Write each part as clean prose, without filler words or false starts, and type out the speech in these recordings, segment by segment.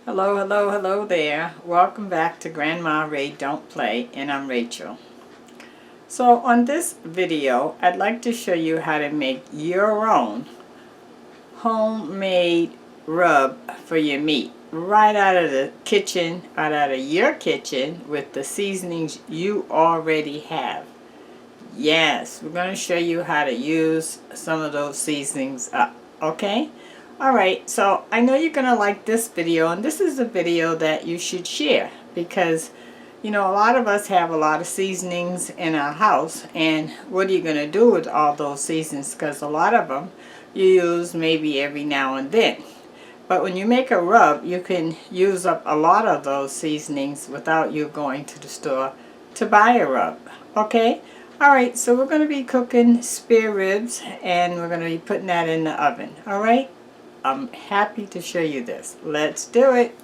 Hello, hello, hello there. Welcome back to Grandma Ray Don't Play, and I'm Rachel. So on this video, I'd like to show you how to make your own homemade rub for your meat. Right out of the kitchen, right out of your kitchen with the seasonings you already have. Yes, we're going to show you how to use some of those seasonings up, okay? Alright, so I know you're going to like this video, and this is a video that you should share because, you know, a lot of us have a lot of seasonings in our house, and what are you going to do with all those seasonings? Because a lot of them you use maybe every now and then. But when you make a rub, you can use up a lot of those seasonings without you going to the store to buy a rub, okay? Alright, so we're going to be cooking spare ribs, and we're going to be putting that in the oven, alright? I'm happy to show you this. Let's do it.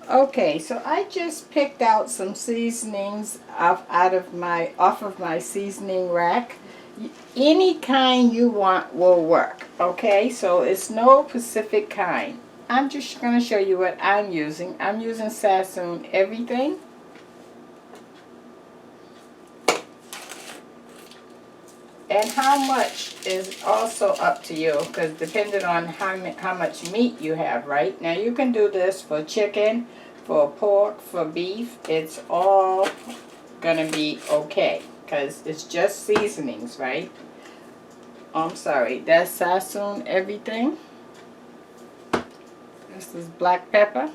Okay, so I just picked out some seasonings off of my seasoning rack. Any kind you want will work, okay? So it's no specific kind. I'm just going to show you what I'm using. I'm using Sassoon everything. And how much is also up to you, because depending on how much meat you have, right? Now you can do this for chicken, for pork, for beef. It's all gonna be okay, because it's just seasonings, right? I'm sorry, that's Sassoon everything. This is black pepper.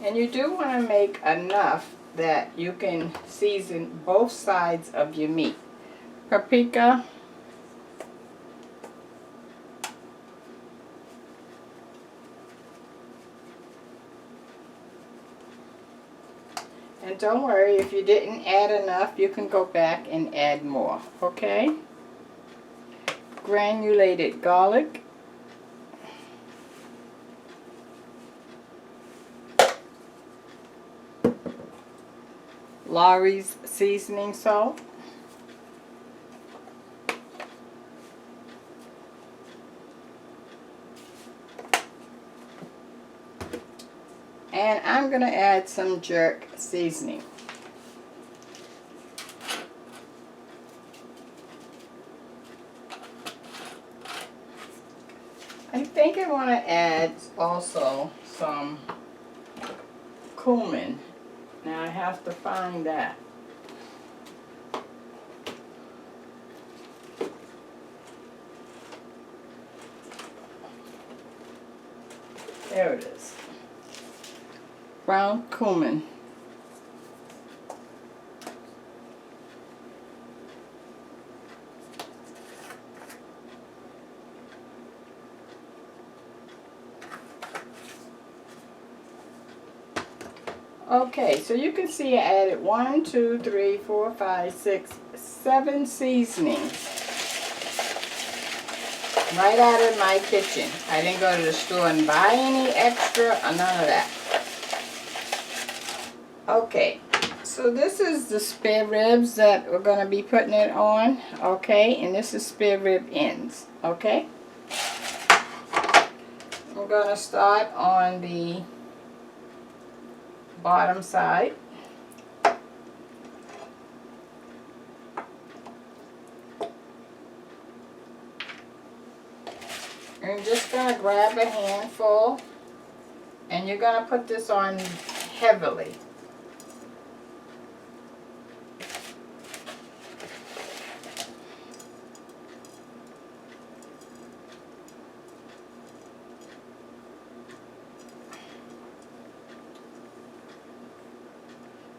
And you do want to make enough that you can season both sides of your meat. Paprika. And don't worry, if you didn't add enough, you can go back and add more, okay? Granulated garlic. Lawry's seasoning salt. And I'm going to add some jerk seasoning. I think I want to add also some cumin. Now I have to find that. There it is. Brown cumin. Okay, so you can see I added 1, 2, 3, 4, 5, 6, 7 seasonings right out of my kitchen. I didn't go to the store and buy any extra or none of that. Okay, so this is the spare ribs that we're going to be putting it on, okay, and this is spare rib ends, okay. I'm going to start on the bottom side. You're just going to grab a handful, and you're going to put this on heavily.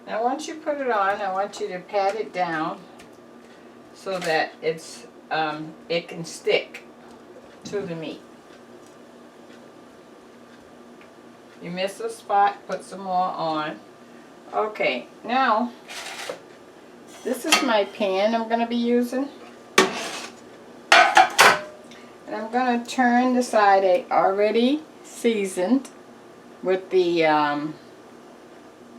Now once you put it on, I want you to pat it down so that it can stick to the meat. You miss a spot, put some more on. Okay, now this is my pan I'm going to be using. And I'm going to turn the side I already seasoned with the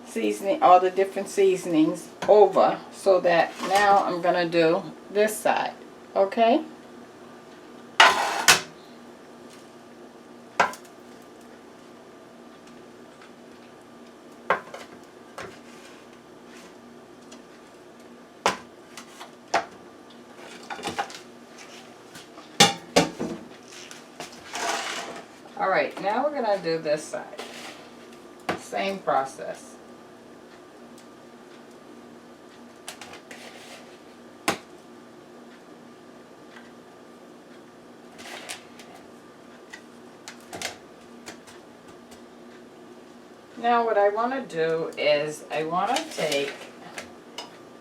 seasoning, all the different seasonings over so that now I'm going to do this side, okay? Alright, now we're going to do this side. Same process. Now what I want to do is I want to take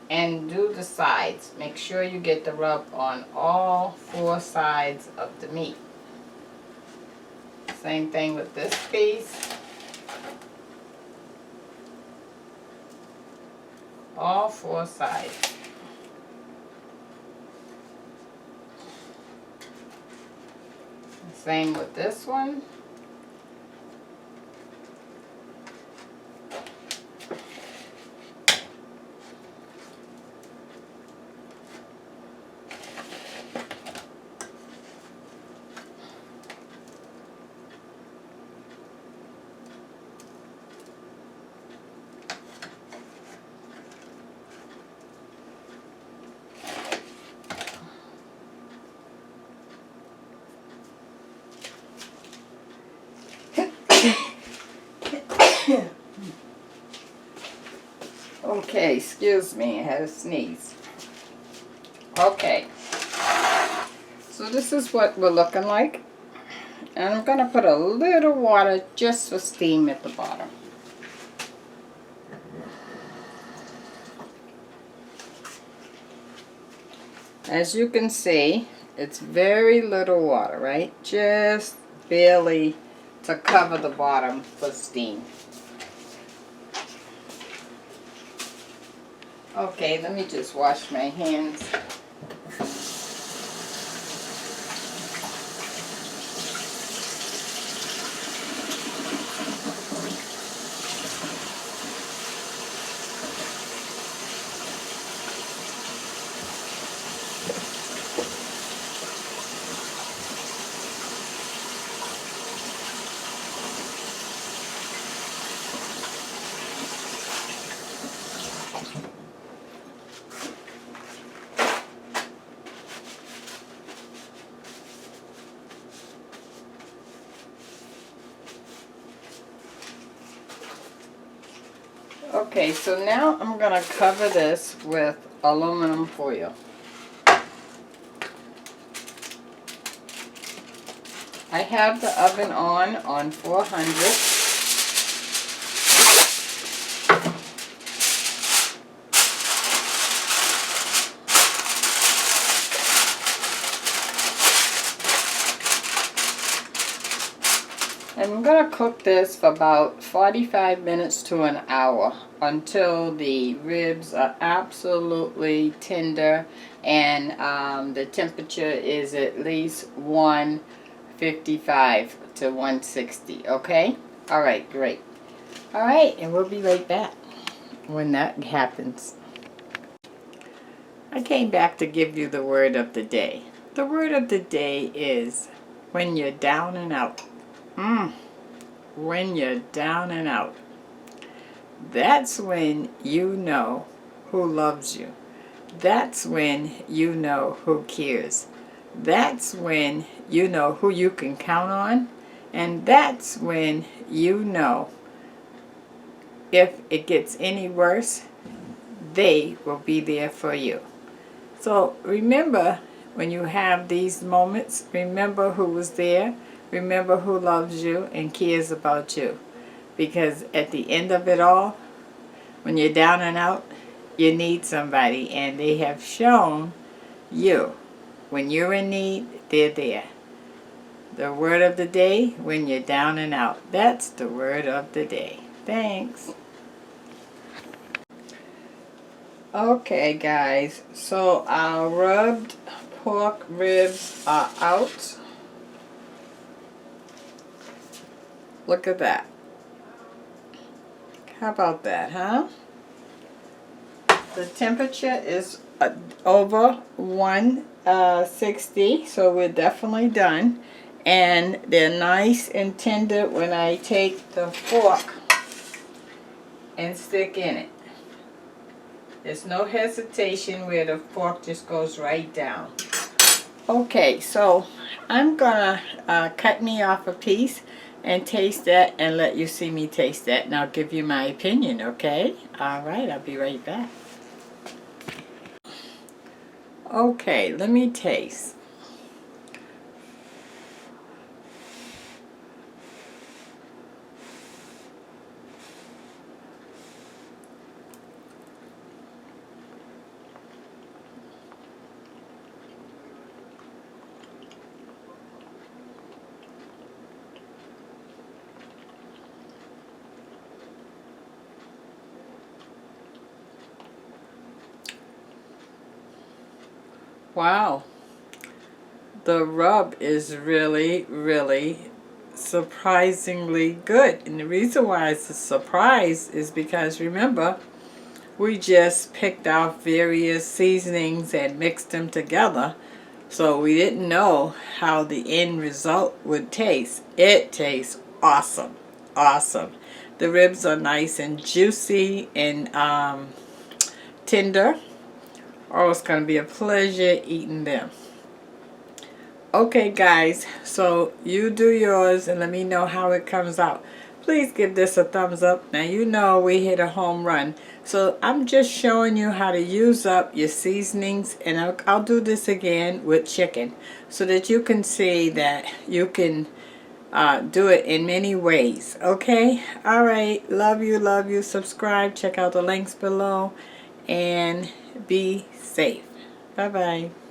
and do the sides. Make sure you get the rub on all 4 sides of the meat. Same thing with this piece. All 4 sides. Same with this one. Okay, excuse me, I had a sneeze. Okay, so this is what we're looking like. And I'm going to put a little water just for steam at the bottom. As you can see, it's very little water, right? Just barely to cover the bottom for steam. Okay, let me just wash my hands. Okay, so now I'm going to cover this with aluminum foil. I have the oven on 400. And I'm going to cook this for about 45 minutes to an hour until the ribs are absolutely tender and the temperature is at least 155 to 160, okay? Alright, great. Alright, and we'll be right back when that happens. I came back to give you the word of the day. The word of the day is when you're down and out. When you're down and out. That's when you know who loves you. That's when you know who cares. That's when you know who you can count on. And that's when you know if it gets any worse, they will be there for you. So remember, when you have these moments, remember who was there. Remember who loves you and cares about you. Because at the end of it all, when you're down and out, you need somebody. And they have shown you. When you're in need, they're there. The word of the day, when you're down and out. That's the word of the day. Thanks. Okay, guys. So our rubbed pork ribs are out. Look at that. How about that, huh? The temperature is over 160, so we're definitely done. And they're nice and tender when I take the fork and stick in it. There's no hesitation where the fork just goes right down. Okay, so I'm gonna cut me off a piece and taste that and let you see me taste that, and I'll give you my opinion, okay? Alright, I'll be right back. Okay, let me taste. Wow, the rub is really, really surprisingly good. And the reason why it's a surprise is because, remember, we just picked out various seasonings and mixed them together. So we didn't know how the end result would taste. It tastes awesome. Awesome. The ribs are nice and juicy and tender. Oh, it's going to be a pleasure eating them. Okay, guys, so you do yours and let me know how it comes out. Please give this a thumbs up. Now, you know we hit a home run. So I'm just showing you how to use up your seasonings, and I'll do this again with chicken so that you can see that you can do it in many ways. Okay? All right. Love you, love you. Subscribe. Check out the links below and be safe. Bye-bye.